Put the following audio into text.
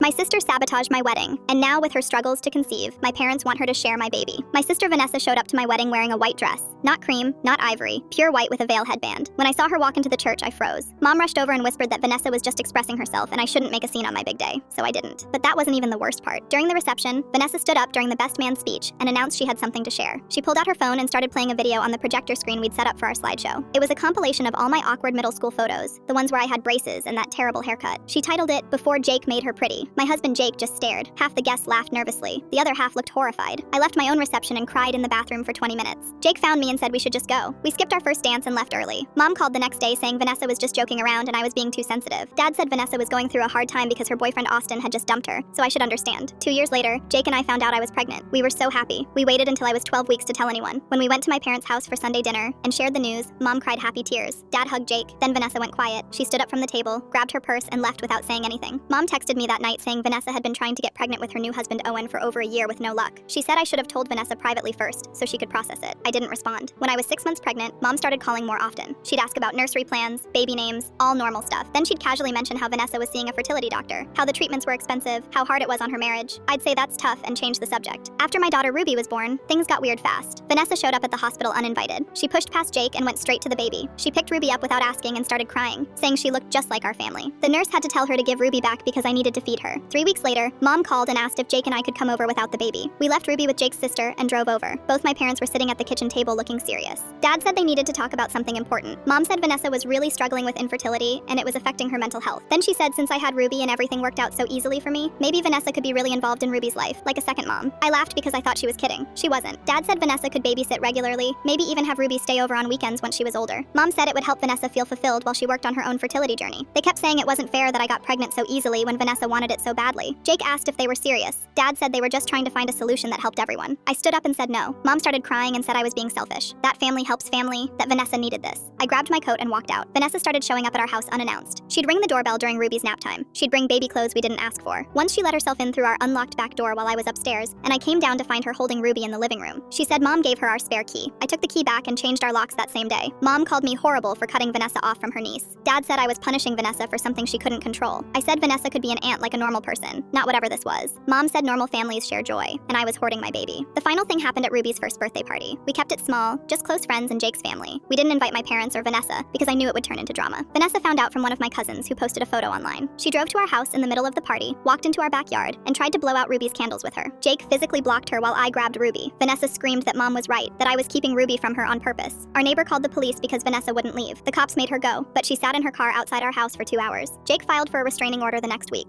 My sister sabotaged my wedding, and now with her struggles to conceive, my parents want her to share my baby. My sister Vanessa showed up to my wedding wearing a white dress. Not cream, not ivory, pure white with a veil headband. When I saw her walk into the church, I froze. Mom rushed over and whispered that Vanessa was just expressing herself and I shouldn't make a scene on my big day, so I didn't. But that wasn't even the worst part. During the reception, Vanessa stood up during the best man speech and announced she had something to share. She pulled out her phone and started playing a video on the projector screen we'd set up for our slideshow. It was a compilation of all my awkward middle school photos, the ones where I had braces and that terrible haircut. She titled it, "Before Jake Made Her Pretty." My husband Jake just stared. Half the guests laughed nervously. The other half looked horrified. I left my own reception and cried in the bathroom for 20 minutes. Jake found me and said we should just go. We skipped our first dance and left early. Mom called the next day saying Vanessa was just joking around and I was being too sensitive. Dad said Vanessa was going through a hard time because her boyfriend Austin had just dumped her, so I should understand. 2 years later, Jake and I found out I was pregnant. We were so happy. We waited until I was 12 weeks to tell anyone. When we went to my parents' house for Sunday dinner and shared the news, Mom cried happy tears. Dad hugged Jake. Then Vanessa went quiet. She stood up from the table, grabbed her purse, and left without saying anything. Mom texted me that night saying Vanessa had been trying to get pregnant with her new husband Owen for over a year with no luck. She said I should have told Vanessa privately first, so she could process it. I didn't respond. When I was 6 months pregnant, Mom started calling more often. She'd ask about nursery plans, baby names, all normal stuff. Then she'd casually mention how Vanessa was seeing a fertility doctor, how the treatments were expensive, how hard it was on her marriage. I'd say that's tough and change the subject. After my daughter Ruby was born, things got weird fast. Vanessa showed up at the hospital uninvited. She pushed past Jake and went straight to the baby. She picked Ruby up without asking and started crying, saying she looked just like our family. The nurse had to tell her to give Ruby back because I needed to feed her. 3 weeks later, Mom called and asked if Jake and I could come over without the baby. We left Ruby with Jake's sister and drove over. Both my parents were sitting at the kitchen table looking serious. Dad said they needed to talk about something important. Mom said Vanessa was really struggling with infertility and it was affecting her mental health. Then she said since I had Ruby and everything worked out so easily for me, maybe Vanessa could be really involved in Ruby's life, like a second mom. I laughed because I thought she was kidding. She wasn't. Dad said Vanessa could babysit regularly, maybe even have Ruby stay over on weekends once she was older. Mom said it would help Vanessa feel fulfilled while she worked on her own fertility journey. They kept saying it wasn't fair that I got pregnant so easily when Vanessa wanted it so badly. Jake asked if they were serious. Dad said they were just trying to find a solution that helped everyone. I stood up and said no. Mom started crying and said I was being selfish. That family helps family, that Vanessa needed this. I grabbed my coat and walked out. Vanessa started showing up at our house unannounced. She'd ring the doorbell during Ruby's nap time. She'd bring baby clothes we didn't ask for. Once she let herself in through our unlocked back door while I was upstairs, and I came down to find her holding Ruby in the living room. She said Mom gave her our spare key. I took the key back and changed our locks that same day. Mom called me horrible for cutting Vanessa off from her niece. Dad said I was punishing Vanessa for something she couldn't control. I said Vanessa could be an aunt like a normal person, not whatever this was. Mom said normal families share joy, and I was hoarding my baby. The final thing happened at Ruby's first birthday party. We kept it small, just close friends and Jake's family. We didn't invite my parents or Vanessa because I knew it would turn into drama. Vanessa found out from one of my cousins who posted a photo online. She drove to our house in the middle of the party, walked into our backyard, and tried to blow out Ruby's candles with her. Jake physically blocked her while I grabbed Ruby. Vanessa screamed that Mom was right, that I was keeping Ruby from her on purpose. Our neighbor called the police because Vanessa wouldn't leave. The cops made her go, but she sat in her car outside our house for 2 hours. Jake filed for a restraining order the next week.